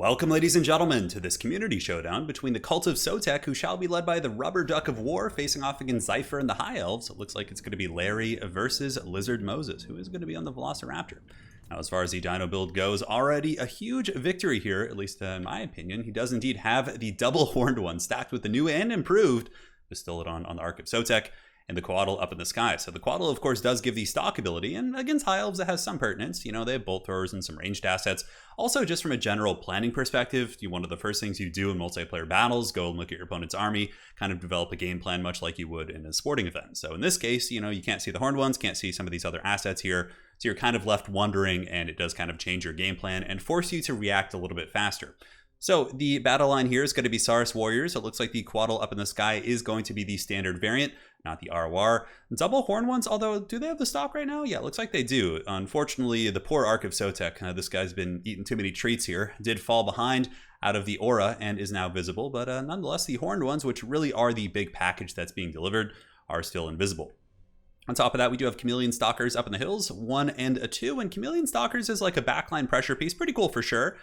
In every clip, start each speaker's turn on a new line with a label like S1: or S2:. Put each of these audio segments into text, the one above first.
S1: Welcome, ladies and gentlemen, to this community showdown between the Cult of Sotek, who shall be led by the Rubber Duck of War, facing off against Zypher and the High Elves. It looks like it's going to be Larry versus Lizard Moses, who is going to be on the Velociraptor. Now, as far as the Dino build goes, already a huge victory here, at least in my opinion. He does indeed have the double horned one stacked with the new and improved Bastillodon on the Ark of Sotek, and the Quaddle up in the sky. So the Quaddle, of course, does give the stock ability, and against High Elves, it has some pertinence. You know, they have bolt throwers and some ranged assets. Also, just from a general planning perspective, one of the first things you do in multiplayer battles, go and look at your opponent's army, kind of develop a game plan much like you would in a sporting event. So in this case, you can't see the horned ones, can't see some of these other assets here, so you're kind of left wondering, and it does kind of change your game plan and force you to react a little bit faster. So the battle line here is going to be Saurus Warriors. It looks like the Quaddle up in the sky is going to be the standard variant, not the ROR. Double horn ones, although, do they have the stock right now? Yeah, it looks like they do. Unfortunately, the poor Ark of Sotek, this guy's been eating too many treats here, did fall behind out of the aura and is now visible. But nonetheless, the horned ones, which really are the big package that's being delivered, are still invisible. On top of that, we do have Chameleon Stalkers up in the hills, 1 and a 2. And Chameleon Stalkers is like a backline pressure piece. Pretty cool for sure.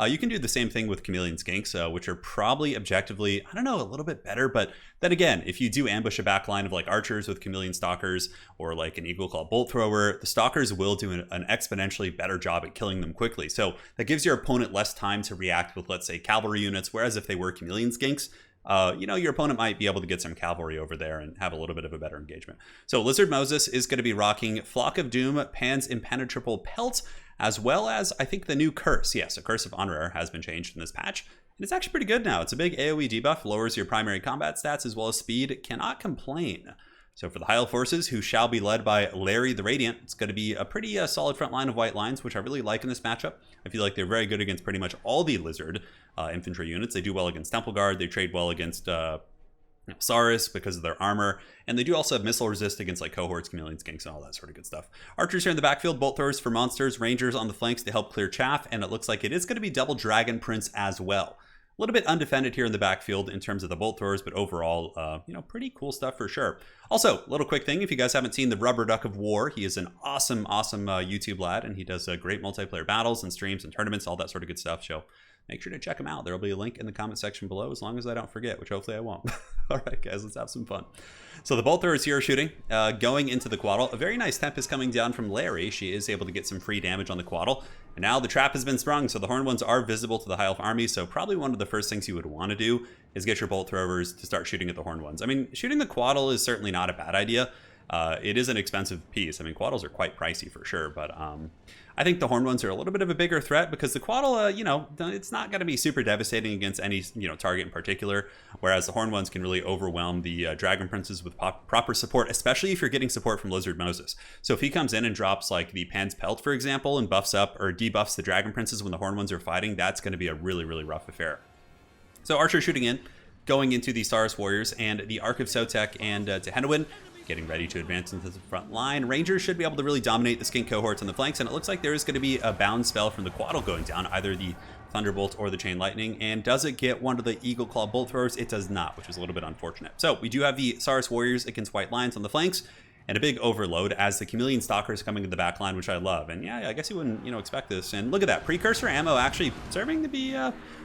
S1: You can do the same thing with Chameleon Skinks, which are probably objectively, I don't know, a little bit better. But then again, if you do ambush a backline of like archers with Chameleon Stalkers or like an Eagle Claw Bolt Thrower, the Stalkers will do an exponentially better job at killing them quickly. So that gives your opponent less time to react with, let's say, cavalry units. Whereas if they were Chameleon Skinks, your opponent might be able to get some cavalry over there and have a little bit of a better engagement. So Lizard Moses is going to be rocking Flock of Doom, Pan's Impenetrable Pelt, as well as, I think, the new Curse. Yes, a Curse of Honorer has been changed in this patch, and it's actually pretty good now. It's a big AoE debuff, lowers your primary combat stats as well as speed. Cannot complain. So for the High Elf forces, who shall be led by Larry the Radiant, it's going to be a pretty solid front line of white lines, which I really like in this matchup. I feel like they're very good against pretty much all the Lizard infantry units. They do well against Temple Guard. They trade well against Saurus because of their armor, and they do also have missile resist against like cohorts, Chameleon Skinks, and all that sort of good stuff. Archers here in the backfield, bolt throwers for monsters, rangers on the flanks to help clear chaff, and it looks like it is going to be double Dragon Prince as well. A little bit undefended here in the backfield in terms of the bolt throwers, but overall, pretty cool stuff for sure. Also, a little quick thing, if you guys haven't seen the Rubber Duck of War, he is an awesome YouTube lad, and he does great multiplayer battles and streams and tournaments, all that sort of good stuff. So make sure to check him out. There will be a link in the comment section below, as long as I don't forget, which hopefully I won't. All right, guys, let's have some fun. So the bolt throwers here are shooting, going into the Quaddle. A very nice temp is coming down from Larry. She is able to get some free damage on the Quaddle. And now the trap has been sprung, so the horned ones are visible to the High Elf army. So probably one of the first things you would want to do is get your bolt throwers to start shooting at the horned ones. I mean, shooting the Quaddle is certainly not a bad idea. It is an expensive piece. I mean, Quaddles are quite pricey for sure, but I think the horned ones are a little bit of a bigger threat because the Quaddle, it's not going to be super devastating against any, target in particular, whereas the horned ones can really overwhelm the Dragon Princes with proper support, especially if you're getting support from Lizard Moses. So if he comes in and drops like the Pan's Pelt, for example, and buffs up or debuffs the Dragon Princes when the horned ones are fighting, that's going to be a really, really rough affair. So Archer shooting in, going into the Saurus Warriors and the Ark of Sotek and Tehenowin, getting ready to advance into the front line. Rangers should be able to really dominate the Skink cohorts on the flanks, and it looks like there is going to be a bound spell from the Quaddle going down, either the Thunderbolt or the Chain Lightning. And does it get one of the Eagle Claw Bolt Throwers? It does not, which is a little bit unfortunate. So we do have the Saurus Warriors against White Lions on the flanks, and a big overload as the Chameleon Stalkers coming to the back line, which I love. And yeah, I guess you wouldn't, expect this. And look at that, Precursor ammo actually serving to be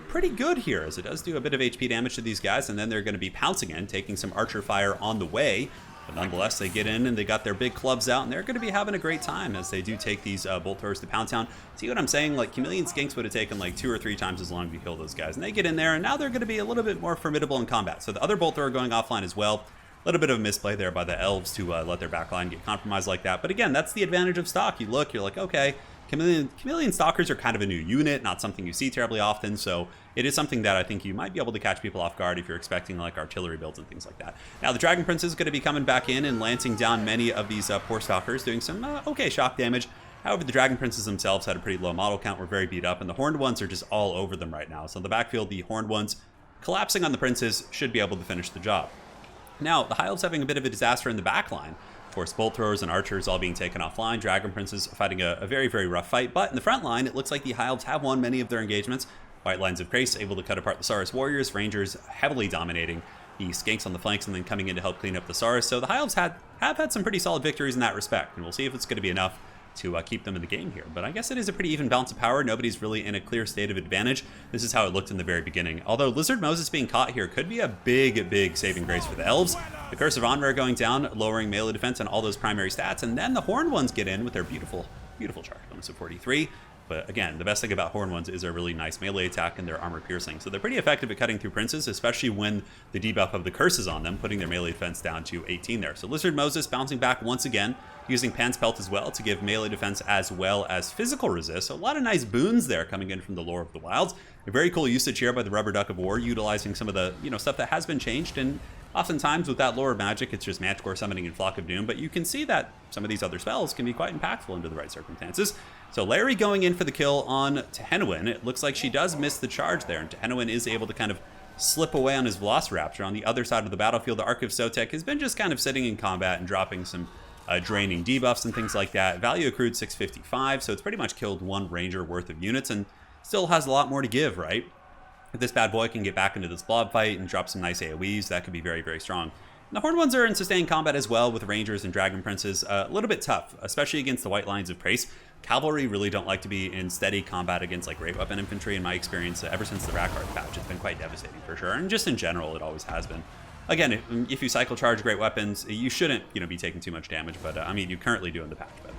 S1: pretty good here, as it does do a bit of HP damage to these guys, and then they're going to be pouncing in, taking some archer fire on the way. But nonetheless, they get in and they got their big clubs out, and they're going to be having a great time as they do take these bolt throwers to Pound Town. See what I'm saying? Like, Chameleon Skinks would have taken like 2 or 3 times as long to kill those guys. And they get in there, and now they're going to be a little bit more formidable in combat. So the other bolt thrower going offline as well. A little bit of a misplay there by the Elves to let their backline get compromised like that. But again, that's the advantage of stock. You look, you're like, okay, Chameleon Stalkers are kind of a new unit, not something you see terribly often, so it is something that I think you might be able to catch people off guard if you're expecting like artillery builds and things like that. Now the Dragon Prince is going to be coming back in and lancing down many of these poor Stalkers, doing some okay shock damage. However, the Dragon Princes themselves had a pretty low model count, were very beat up, and the Horned ones are just all over them right now. So in the backfield, the Horned ones collapsing on the Princes should be able to finish the job. Now, the High Elves having a bit of a disaster in the back line. Of course, bolt throwers and archers all being taken offline. Dragon Princes fighting a very, very rough fight. But in the front line, it looks like the High Elves have won many of their engagements. White Lines of Grace able to cut apart the Saurus Warriors. Rangers heavily dominating the Skinks on the flanks and then coming in to help clean up the Saurus. So the High Elves have had some pretty solid victories in that respect. And we'll see if it's going to be enough to keep them in the game here. But I guess it is a pretty even balance of power. Nobody's really in a clear state of advantage. This is how it looked in the very beginning. Although Lizard Moses being caught here could be a big saving grace for the Elves. The Curse of Onrare going down, lowering melee defense and all those primary stats. And then the Horned ones get in with their beautiful charge bonus of 43. But again, the best thing about Horned ones is their really nice melee attack and their armor piercing. So they're pretty effective at cutting through princes, especially when the debuff of the curse is on them, putting their melee defense down to 18 there. So Lizard Moses bouncing back once again, using Pan's Pelt as well to give melee defense as well as physical resist. So a lot of nice boons there coming in from the lore of the wilds. A very cool usage here by the Rubber Duck of War, utilizing some of the stuff that has been changed. And oftentimes with that lore of magic, it's just Magic Core Summoning and Flock of Doom. But you can see that some of these other spells can be quite impactful under the right circumstances. So Larry going in for the kill on Tehenwyn. It looks like she does miss the charge there, and Tehenwyn is able to kind of slip away on his Velociraptor. On the other side of the battlefield, the Ark of Sotek has been just kind of sitting in combat and dropping some draining debuffs and things like that. Value accrued 655, so it's pretty much killed one Ranger worth of units and still has a lot more to give, right? If this bad boy can get back into this blob fight and drop some nice AoEs, that could be very strong. And the Horned ones are in sustained combat as well with Rangers and Dragon Princes. A little bit tough, especially against the White Lines of Praise. Cavalry really don't like to be in steady combat against like Great Weapon Infantry. In my experience, ever since the Rackard patch, it's been quite devastating for sure. And just in general, it always has been. Again, if you cycle charge Great Weapons, you shouldn't be taking too much damage. But I mean, you currently do in the patch. But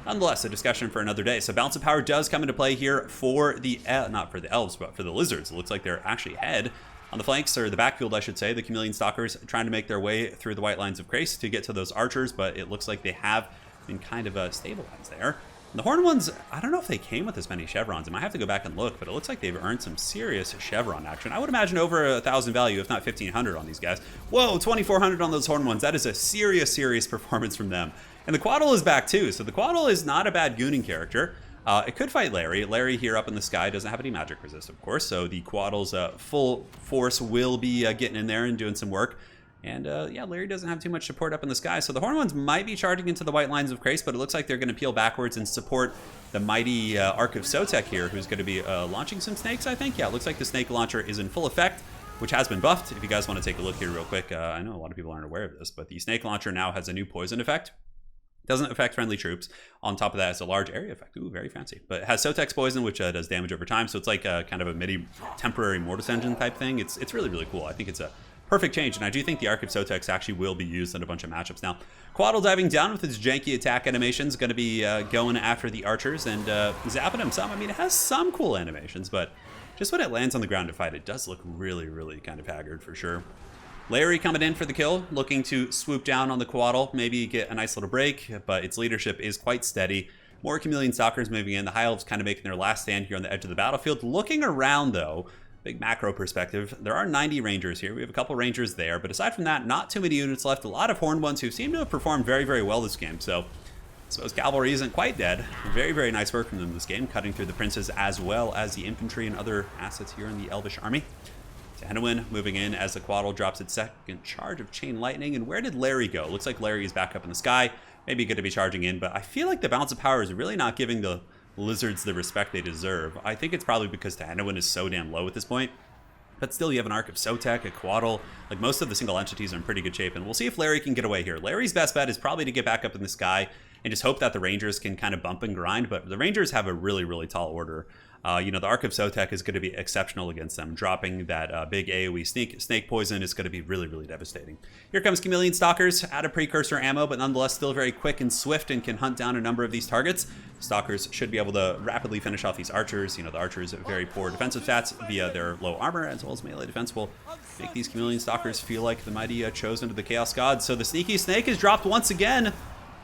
S1: nonetheless, a discussion for another day. So balance of power does come into play here for the not for the Elves, but for the Lizards. It looks like they're actually ahead. On the flanks, or the backfield, I should say, the Chameleon Stalkers trying to make their way through the White Lines of Grace to get to those archers, but it looks like they have been kind of stabilized there. And the Horned ones, I don't know if they came with as many chevrons. I might have to go back and look, but it looks like they've earned some serious chevron action. I would imagine over 1,000 value, if not 1,500 on these guys. Whoa, 2,400 on those Horned ones. That is a serious performance from them. And the Quaddle is back too, so the Quaddle is not a bad gooning character. It could fight Larry. Larry here up in the sky doesn't have any magic resist, of course, so the Quaddle's full force will be getting in there and doing some work. And yeah, Larry doesn't have too much support up in the sky, so the Horned ones might be charging into the White Lines of Grace, but it looks like they're going to peel backwards and support the mighty Ark of Sotek here, who's going to be launching some snakes, I think. Yeah, it looks like the snake launcher is in full effect, which has been buffed. If you guys want to take a look here real quick, I know a lot of people aren't aware of this, but the snake launcher now has a new poison effect. Doesn't affect friendly troops. On top of that, it's a large area effect. Ooh, very fancy. But it has Sotek's poison, which does damage over time. So it's like kind of a midi temporary Mortis Engine type thing. It's really cool. I think it's a perfect change. And I do think the Ark of Sotek actually will be used in a bunch of matchups now. Quaddle diving down with its janky attack animations. Going to be going after the archers and zapping them some. I mean, it has some cool animations, but just when it lands on the ground to fight, it does look really kind of haggard for sure. Larry coming in for the kill, looking to swoop down on the Quaddle, maybe get a nice little break, but its leadership is quite steady. More Chameleon Stalkers moving in. The High Elves kind of making their last stand here on the edge of the battlefield. Looking around, though, big macro perspective, there are 90 Rangers here. We have a couple Rangers there, but aside from that, not too many units left. A lot of Horned ones who seem to have performed very well this game, so I suppose Cavalry isn't quite dead. Very nice work from them this game, cutting through the Princes as well as the infantry and other assets here in the Elvish army. Tehenwyn moving in as the Quaddle drops its second charge of Chain Lightning. And where did Larry go? Looks like Larry is back up in the sky. Maybe going to be charging in, but I feel like the balance of power is really not giving the Lizards the respect they deserve. I think it's probably because Tehenwyn is so damn low at this point. But still, you have an Ark of Sotek, a Quaddle. Like, most of the single entities are in pretty good shape, and we'll see if Larry can get away here. Larry's best bet is probably to get back up in the sky and just hope that the Rangers can kind of bump and grind, but the Rangers have a really tall order. The Ark of Sotek is going to be exceptional against them. Dropping that big AoE snake poison is going to be really devastating. Here comes Chameleon Stalkers, out of precursor ammo, but nonetheless still very quick and swift and can hunt down a number of these targets. Stalkers should be able to rapidly finish off these archers. The archers have very poor defensive stats via their low armor, as well as melee defense will make these Chameleon Stalkers feel like the mighty chosen of the Chaos Gods. So the sneaky snake is dropped once again.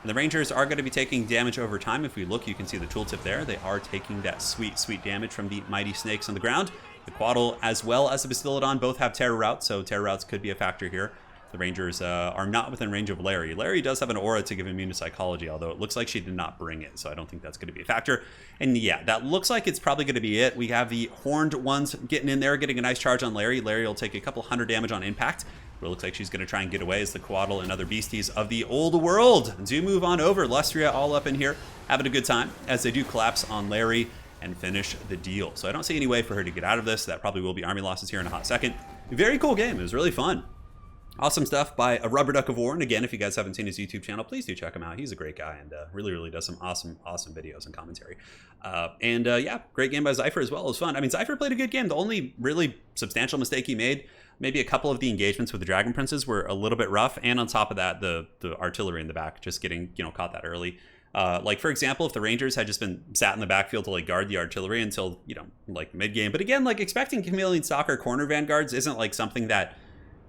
S1: And the Rangers are going to be taking damage over time. If we look, you can see the tooltip there. They are taking that sweet damage from the mighty snakes on the ground. The Quaddle, as well as the Bastiladon, both have Terror Routes, so Terror Routes could be a factor here. The Rangers are not within range of Larry. Larry does have an aura to give immune to psychology, although it looks like she did not bring it, so I don't think that's going to be a factor. And yeah, that looks like it's probably going to be it. We have the Horned ones getting in there, getting a nice charge on Larry. Larry will take a couple hundred damage on impact. But it looks like she's going to try and get away as the Quaddle and other beasties of the old world do move on over. Lustria all up in here, having a good time as they do collapse on Larry and finish the deal. So I don't see any way for her to get out of this. That probably will be army losses here in a hot second. Very cool game. It was really fun. Awesome stuff by a Rubber Duck of War. And again, if you guys haven't seen his YouTube channel, please do check him out. He's a great guy and really does some awesome videos and commentary. Yeah, great game by Zypher as well. It was fun. I mean, Zypher played a good game. The only really substantial mistake he made, maybe a couple of the engagements with the Dragon Princes were a little bit rough. And on top of that, the artillery in the back, just getting, caught that early. Like, for example, if the Rangers had just been sat in the backfield to, like, guard the artillery until, like, mid-game. But again, like, expecting Chameleon Stalker corner vanguards isn't, like, something that,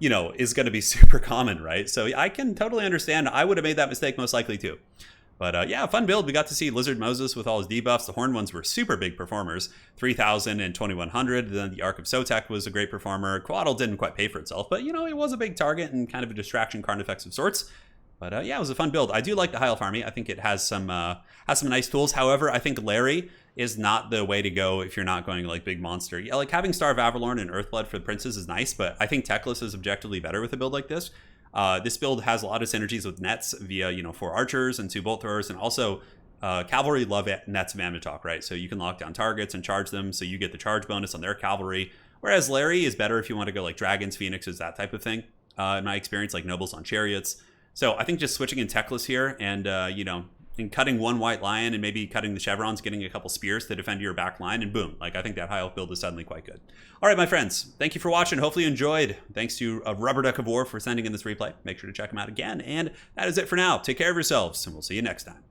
S1: is going to be super common, right? So I can totally understand. I would have made that mistake most likely too. But yeah, fun build. We got to see Lizard Moses with all his debuffs. The Horned ones were super big performers. 3,000 and 2,100. Then the Ark of Sotek was a great performer. Quaddle didn't quite pay for itself, but, it was a big target and kind of a distraction card effects of sorts. But yeah, it was a fun build. I do like the High Elf Army. I think it has some nice tools. However, I think Larry is not the way to go if you're not going like big monster. Yeah, like having Star of Avalorn and Earthblood for the Princes is nice, but I think Teclis is objectively better with a build like this. This build has a lot of synergies with nets via, 4 archers and 2 bolt throwers, and also cavalry love nets of Amnitalk, right? So you can lock down targets and charge them, so you get the charge bonus on their cavalry. Whereas Larry is better if you want to go like dragons, phoenixes, that type of thing. In my experience, like nobles on chariots. So I think just switching in Teclis here and, and cutting 1 white lion and maybe cutting the chevrons, getting a couple spears to defend your back line, and boom. Like, I think that high elf build is suddenly quite good. All right, my friends, thank you for watching. Hopefully you enjoyed. Thanks to a Rubber Duck of War for sending in this replay. Make sure to check them out again. And that is it for now. Take care of yourselves, and we'll see you next time.